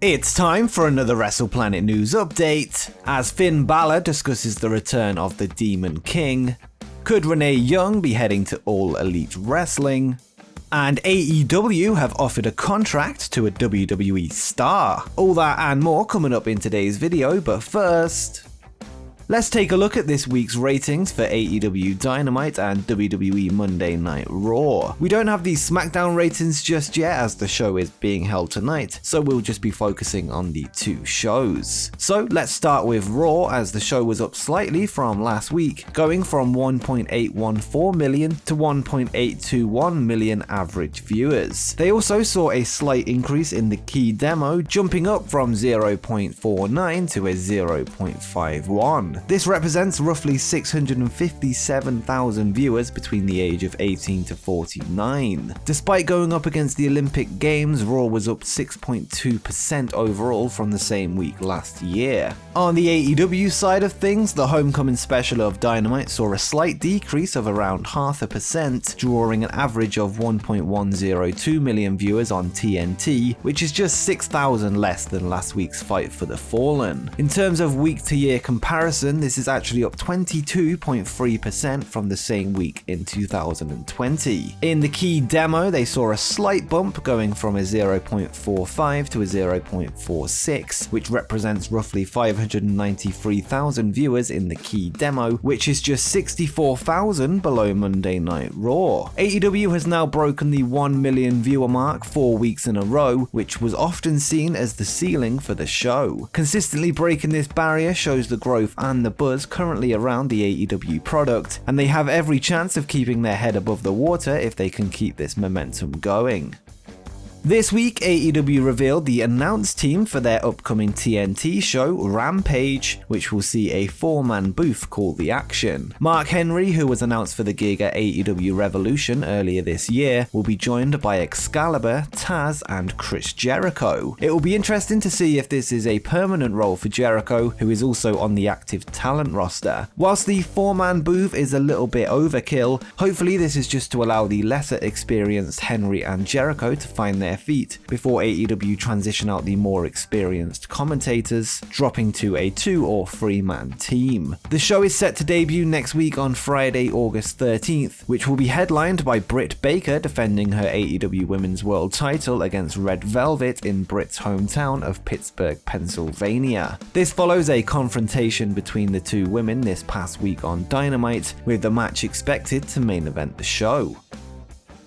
It's time for another WrestlePlanet news update, as Finn Balor discusses the return of the Demon King, could Renee Young be heading to All Elite Wrestling, and AEW have offered a contract to a WWE star. All that and more coming up in today's video, but first, let's take a look at this week's ratings for AEW Dynamite and WWE Monday Night Raw. We don't have these SmackDown ratings just yet as the show is being held tonight, so we'll just be focusing on the two shows. So let's start with Raw, as the show was up slightly from last week, going from 1.814 million to 1.821 million average viewers. They also saw a slight increase in the key demo, jumping up from 0.49 to a 0.51. This represents roughly 657,000 viewers between the age of 18 to 49. Despite going up against the Olympic Games, Raw was up 6.2% overall from the same week last year. On the AEW side of things, the Homecoming special of Dynamite saw a slight decrease of around 0.5%, drawing an average of 1.102 million viewers on TNT, which is just 6,000 less than last week's Fight for the Fallen. In terms of week-to-year comparison, this is actually up 22.3% from the same week in 2020. In the key demo, they saw a slight bump going from a 0.45 to a 0.46, which represents roughly 593,000 viewers in the key demo, which is just 64,000 below Monday Night Raw. AEW has now broken the 1 million viewer mark 4 weeks in a row, which was often seen as the ceiling for the show. Consistently breaking this barrier shows the growth and the buzz currently around the AEW product, and they have every chance of keeping their head above the water if they can keep this momentum going. This week, AEW revealed the announced team for their upcoming TNT show, Rampage, which will see a 4-man booth called The Action. Mark Henry, who was announced for the gig at AEW Revolution earlier this year, will be joined by Excalibur, Taz, and Chris Jericho. It will be interesting to see if this is a permanent role for Jericho, who is also on the active talent roster. Whilst the 4-man booth is a little bit overkill, hopefully this is just to allow the lesser experienced Henry and Jericho to find their feet before AEW transition out the more experienced commentators, dropping to a 2 or 3-man team. The show is set to debut next week on Friday, August 13th, which will be headlined by Britt Baker defending her AEW Women's World title against Red Velvet in Britt's hometown of Pittsburgh, Pennsylvania. This follows a confrontation between the two women this past week on Dynamite, with the match expected to main event the show.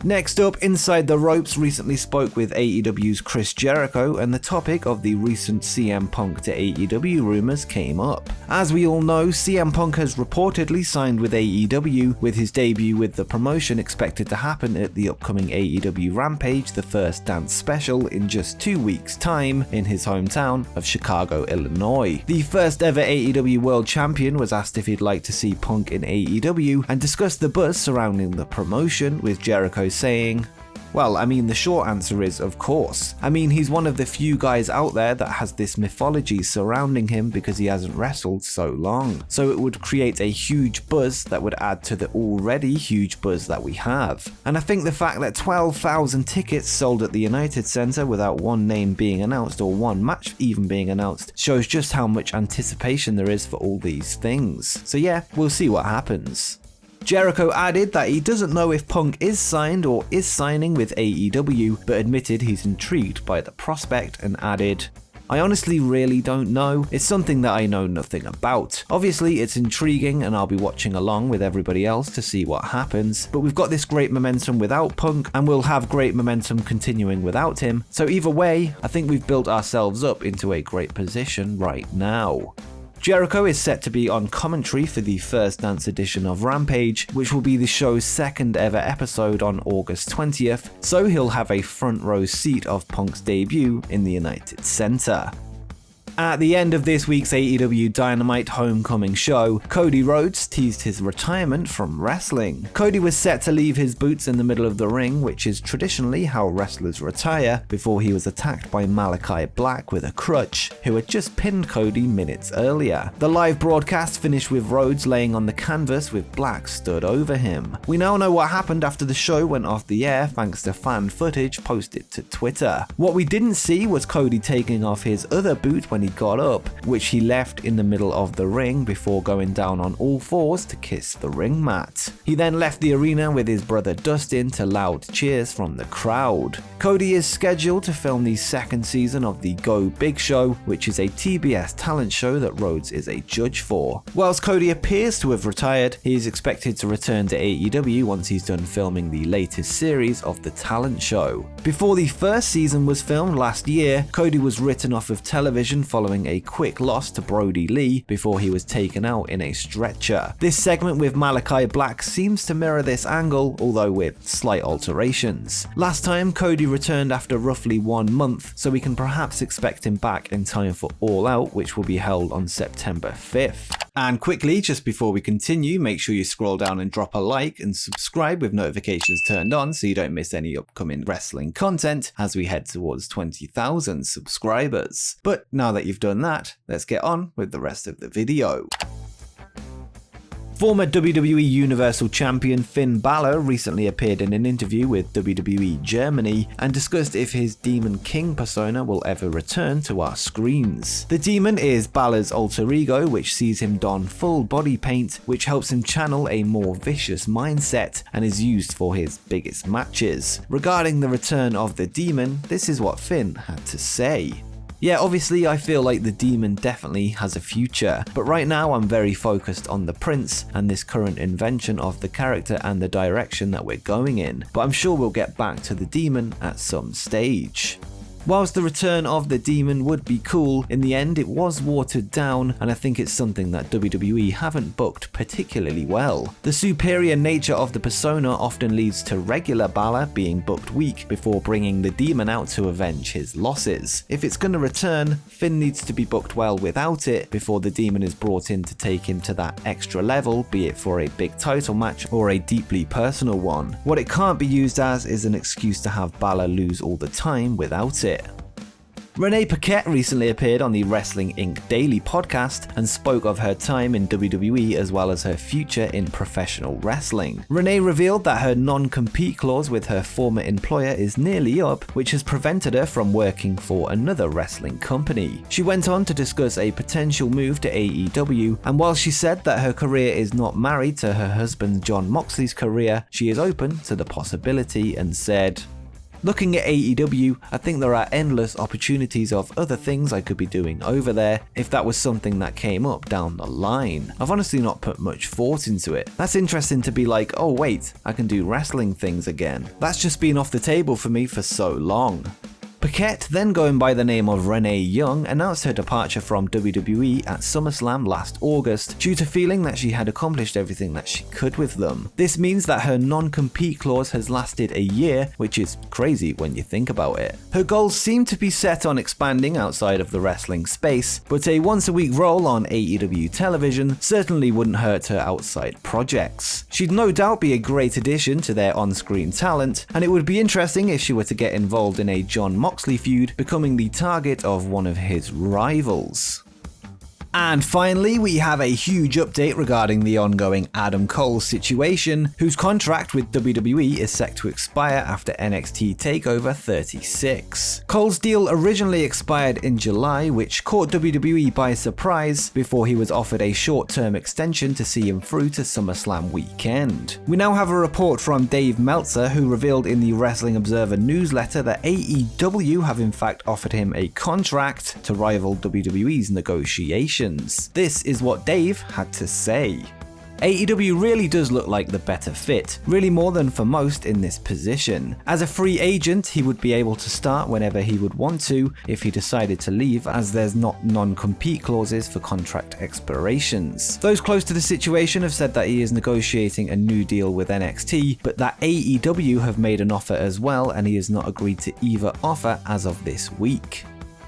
Next up, Inside the Ropes recently spoke with AEW's Chris Jericho, and the topic of the recent CM Punk to AEW rumors came up. As we all know, CM Punk has reportedly signed with AEW, with his debut with the promotion expected to happen at the upcoming AEW Rampage, the First Dance special, in just 2 weeks' time in his hometown of Chicago, Illinois. The first ever AEW World Champion was asked if he'd like to see Punk in AEW and discussed the buzz surrounding the promotion, with Jericho saying, "Well, the short answer is of course. He's one of the few guys out there that has this mythology surrounding him because he hasn't wrestled so long. So it would create a huge buzz that would add to the already huge buzz that we have. And I think the fact that 12,000 tickets sold at the United Center without one name being announced or one match even being announced shows just how much anticipation there is for all these things. So yeah, we'll see what happens." Jericho added that he doesn't know if Punk is signed or is signing with AEW, but admitted he's intrigued by the prospect and added, "I honestly really don't know. It's something that I know nothing about. Obviously it's intriguing and I'll be watching along with everybody else to see what happens, but we've got this great momentum without Punk and we'll have great momentum continuing without him. So either way, I think we've built ourselves up into a great position right now." Jericho is set to be on commentary for the First Dance edition of Rampage, which will be the show's second ever episode on August 20th, so he'll have a front row seat of Punk's debut in the United Center. At the end of this week's AEW Dynamite homecoming show, Cody Rhodes teased his retirement from wrestling. Cody was set to leave his boots in the middle of the ring, which is traditionally how wrestlers retire, before he was attacked by Malakai Black with a crutch, who had just pinned Cody minutes earlier. The live broadcast finished with Rhodes laying on the canvas with Black stood over him. We now know what happened after the show went off the air thanks to fan footage posted to Twitter. What we didn't see was Cody taking off his other boot when he got up, which he left in the middle of the ring before going down on all fours to kiss the ring mat. He then left the arena with his brother Dustin to loud cheers from the crowd. Cody is scheduled to film the second season of the Go Big Show, which is a TBS talent show that Rhodes is a judge for. Whilst Cody appears to have retired, he is expected to return to AEW once he's done filming the latest series of the talent show. Before the first season was filmed last year, Cody was written off of television following a quick loss to Brody Lee before he was taken out in a stretcher. This segment with Malakai Black seems to mirror this angle, although with slight alterations. Last time, Cody returned after roughly 1 month, so we can perhaps expect him back in time for All Out, which will be held on September 5th. And quickly, just before we continue, make sure you scroll down and drop a like and subscribe with notifications turned on so you don't miss any upcoming wrestling content as we head towards 20,000 subscribers. But now that you've done that, let's get on with the rest of the video. Former WWE Universal Champion Finn Balor recently appeared in an interview with WWE Germany and discussed if his Demon King persona will ever return to our screens. The Demon is Balor's alter ego, which sees him don full body paint, which helps him channel a more vicious mindset and is used for his biggest matches. Regarding the return of the Demon, this is what Finn had to say. Yeah, obviously I feel like the Demon definitely has a future, but right now I'm very focused on the Prince and this current invention of the character and the direction that we're going in, but I'm sure we'll get back to the Demon at some stage. Whilst the return of the Demon would be cool, in the end it was watered down, and I think it's something that WWE haven't booked particularly well. The superior nature of the persona often leads to regular Balor being booked weak before bringing the Demon out to avenge his losses. If it's gonna return, Finn needs to be booked well without it before the Demon is brought in to take him to that extra level, be it for a big title match or a deeply personal one. What it can't be used as is an excuse to have Balor lose all the time without it. Renee Paquette recently appeared on the Wrestling Inc. Daily podcast and spoke of her time in WWE as well as her future in professional wrestling. Renee revealed that her non-compete clause with her former employer is nearly up, which has prevented her from working for another wrestling company. She went on to discuss a potential move to AEW, and while she said that her career is not married to her husband Jon Moxley's career, she is open to the possibility and said, "Looking at AEW, I think there are endless opportunities of other things I could be doing over there if that was something that came up down the line. I've honestly not put much thought into it. That's interesting to be like, oh wait, I can do wrestling things again. That's just been off the table for me for so long." Paquette, then going by the name of Renee Young, announced her departure from WWE at SummerSlam last August due to feeling that she had accomplished everything that she could with them. This means that her non-compete clause has lasted a year, which is crazy when you think about it. Her goals seem to be set on expanding outside of the wrestling space, but a once-a-week role on AEW television certainly wouldn't hurt her outside projects. She'd no doubt be a great addition to their on-screen talent, and it would be interesting if she were to get involved in a Jon Moxley feud, becoming the target of one of his rivals. And finally, we have a huge update regarding the ongoing Adam Cole situation, whose contract with WWE is set to expire after NXT TakeOver 36. Cole's deal originally expired in July, which caught WWE by surprise before he was offered a short-term extension to see him through to SummerSlam weekend. We now have a report from Dave Meltzer, who revealed in the Wrestling Observer newsletter that AEW have in fact offered him a contract to rival WWE's negotiations. This is what Dave had to say. AEW really does look like the better fit, really more than for most in this position. As a free agent, he would be able to start whenever he would want to if he decided to leave, as there's not non-compete clauses for contract expirations. Those close to the situation have said that he is negotiating a new deal with NXT, but that AEW have made an offer as well, and he has not agreed to either offer as of this week.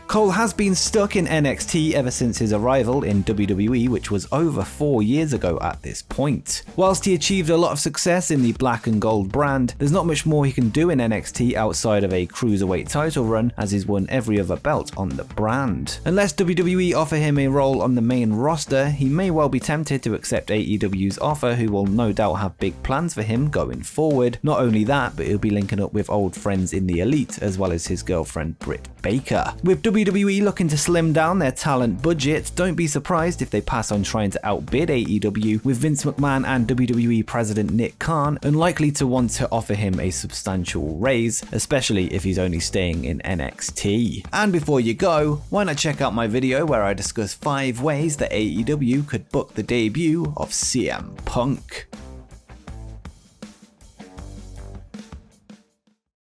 Cole has been stuck in NXT ever since his arrival in WWE, which was over 4 years ago at this point. Whilst he achieved a lot of success in the black and gold brand, there's not much more he can do in NXT outside of a cruiserweight title run, as he's won every other belt on the brand. Unless WWE offer him a role on the main roster, he may well be tempted to accept AEW's offer, who will no doubt have big plans for him going forward. Not only that, but he'll be linking up with old friends in the Elite, as well as his girlfriend Britt Baker. With WWE looking to slim down their talent budget, don't be surprised if they pass on trying to outbid AEW, with Vince McMahon and WWE President Nick Khan unlikely to want to offer him a substantial raise, especially if he's only staying in NXT. And before you go, why not check out my video where I discuss 5 ways that AEW could book the debut of CM Punk.